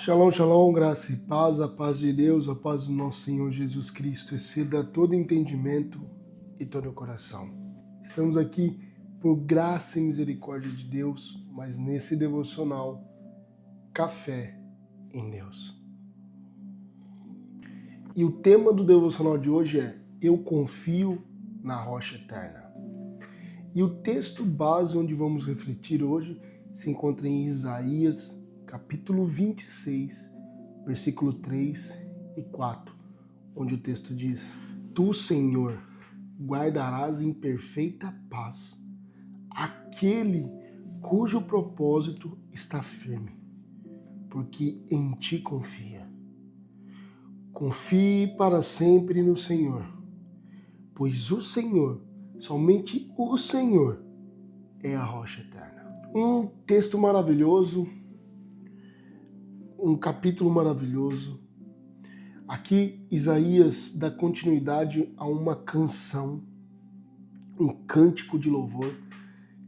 Shalom, shalom, graça e paz, a paz de Deus, a paz do nosso Senhor Jesus Cristo, exceda todo entendimento e todo o coração. Estamos aqui por graça e misericórdia de Deus, mas nesse devocional, Café em Deus. E o tema do devocional de hoje é Eu confio na rocha eterna. E o texto base onde vamos refletir hoje se encontra em Isaías, capítulo 26, versículo 3 e 4, onde o texto diz: Tu, Senhor, guardarás em perfeita paz aquele cujo propósito está firme, porque em ti confia. Confie para sempre no Senhor, pois o Senhor, somente o Senhor, é a rocha eterna. Um texto maravilhoso, um capítulo maravilhoso. Aqui Isaías dá continuidade a uma canção, um cântico de louvor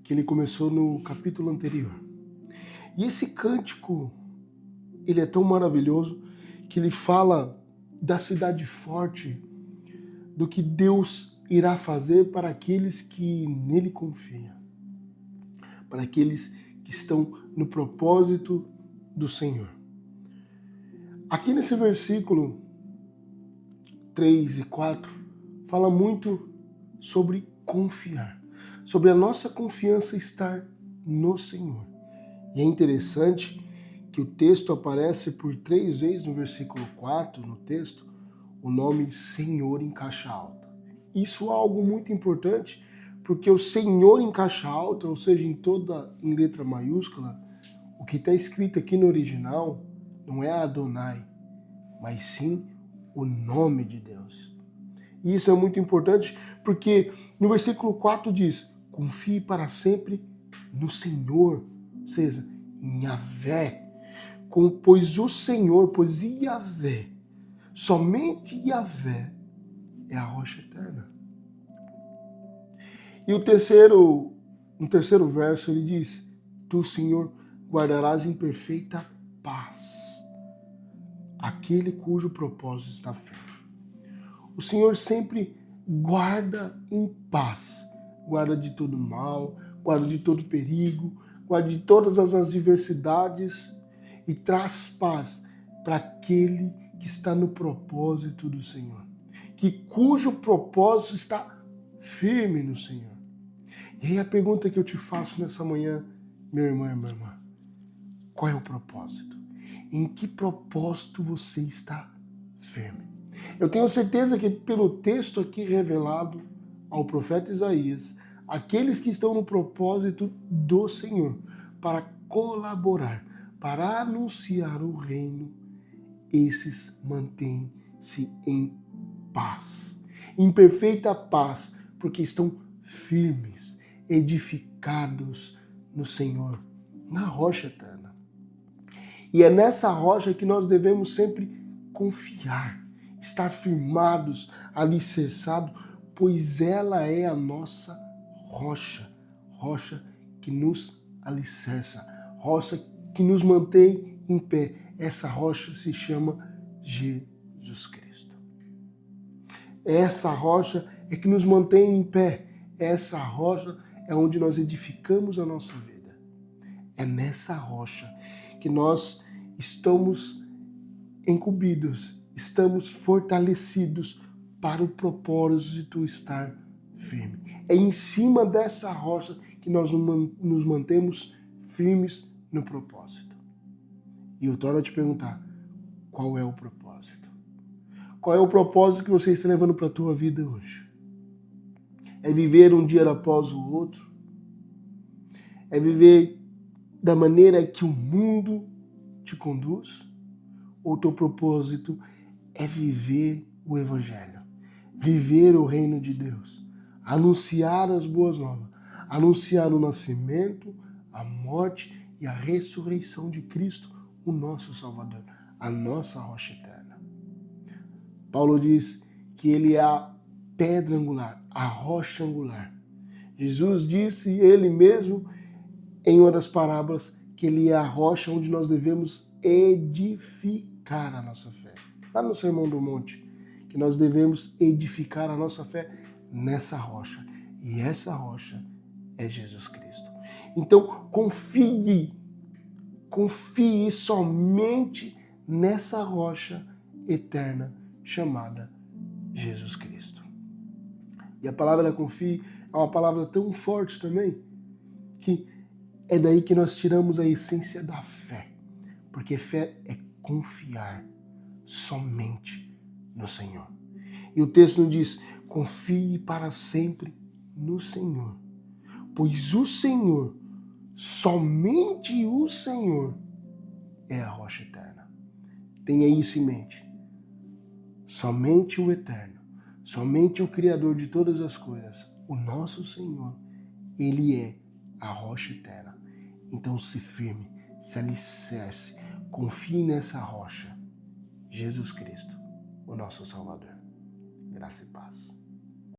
que ele começou no capítulo anterior. E esse cântico, ele é tão maravilhoso que ele fala da cidade forte, do que Deus irá fazer para aqueles que nele confiam, para aqueles que estão no propósito do Senhor. Aqui nesse versículo 3 e 4, fala muito sobre confiar, sobre a nossa confiança estar no Senhor. E é interessante que o texto aparece por 3 vezes no versículo 4, no texto, o nome Senhor em caixa alta. Isso é algo muito importante, porque o Senhor em caixa alta, ou seja, em letra maiúscula, o que está escrito aqui no original não é Adonai, mas sim o nome de Deus. E isso é muito importante, porque no versículo 4 diz: confie para sempre no Senhor, ou seja, em Yahvé, pois o Senhor, pois Yahvé, somente Yahvé é a rocha eterna. E no terceiro verso ele diz: Tu, Senhor, guardarás em perfeita paz aquele cujo propósito está firme. O Senhor sempre guarda em paz, guarda de todo mal, guarda de todo perigo, guarda de todas as adversidades e traz paz para aquele que está no propósito do Senhor, cujo propósito está firme no Senhor. E aí a pergunta que eu te faço nessa manhã, meu irmão e minha irmã: qual é o propósito? Em que propósito você está firme? Eu tenho certeza que pelo texto aqui revelado ao profeta Isaías, aqueles que estão no propósito do Senhor para colaborar, para anunciar o reino, esses mantêm-se em paz, em perfeita paz, porque estão firmes, edificados no Senhor, na rocha eterna. E é nessa rocha que nós devemos sempre confiar, estar firmados, alicerçados, pois ela é a nossa rocha, rocha que nos alicerça, rocha que nos mantém em pé. Essa rocha se chama Jesus Cristo. Essa rocha é que nos mantém em pé. Essa rocha é onde nós edificamos a nossa vida. É nessa rocha que nós estamos incumbidos, estamos fortalecidos para o propósito estar firme. É em cima dessa rocha que nós nos mantemos firmes no propósito. E eu torno a te perguntar: qual é o propósito? Qual é o propósito que você está levando para a tua vida hoje? É viver um dia após o outro? É viver da maneira que o mundo te conduz? Ou o teu propósito é viver o Evangelho, viver o reino de Deus, anunciar as boas novas, anunciar o nascimento, a morte e a ressurreição de Cristo, o nosso Salvador, a nossa rocha eterna. Paulo diz que ele é a pedra angular, a rocha angular. Jesus disse ele mesmo em uma das parábolas que ele é a rocha onde nós devemos edificar a nossa fé. Lá no Sermão do Monte, que nós devemos edificar a nossa fé nessa rocha. E essa rocha é Jesus Cristo. Então, confie somente nessa rocha eterna chamada Jesus Cristo. E a palavra confie é uma palavra tão forte também, que é daí que nós tiramos a essência da fé. Porque fé é confiar somente no Senhor. E o texto nos diz: confie para sempre no Senhor, pois o Senhor, somente o Senhor, é a rocha eterna. Tenha isso em mente. Somente o Eterno, somente o Criador de todas as coisas, o nosso Senhor, Ele é a rocha eterna. Então se firme, se alicerce, confie nessa rocha, Jesus Cristo, o nosso Salvador. Graça e paz.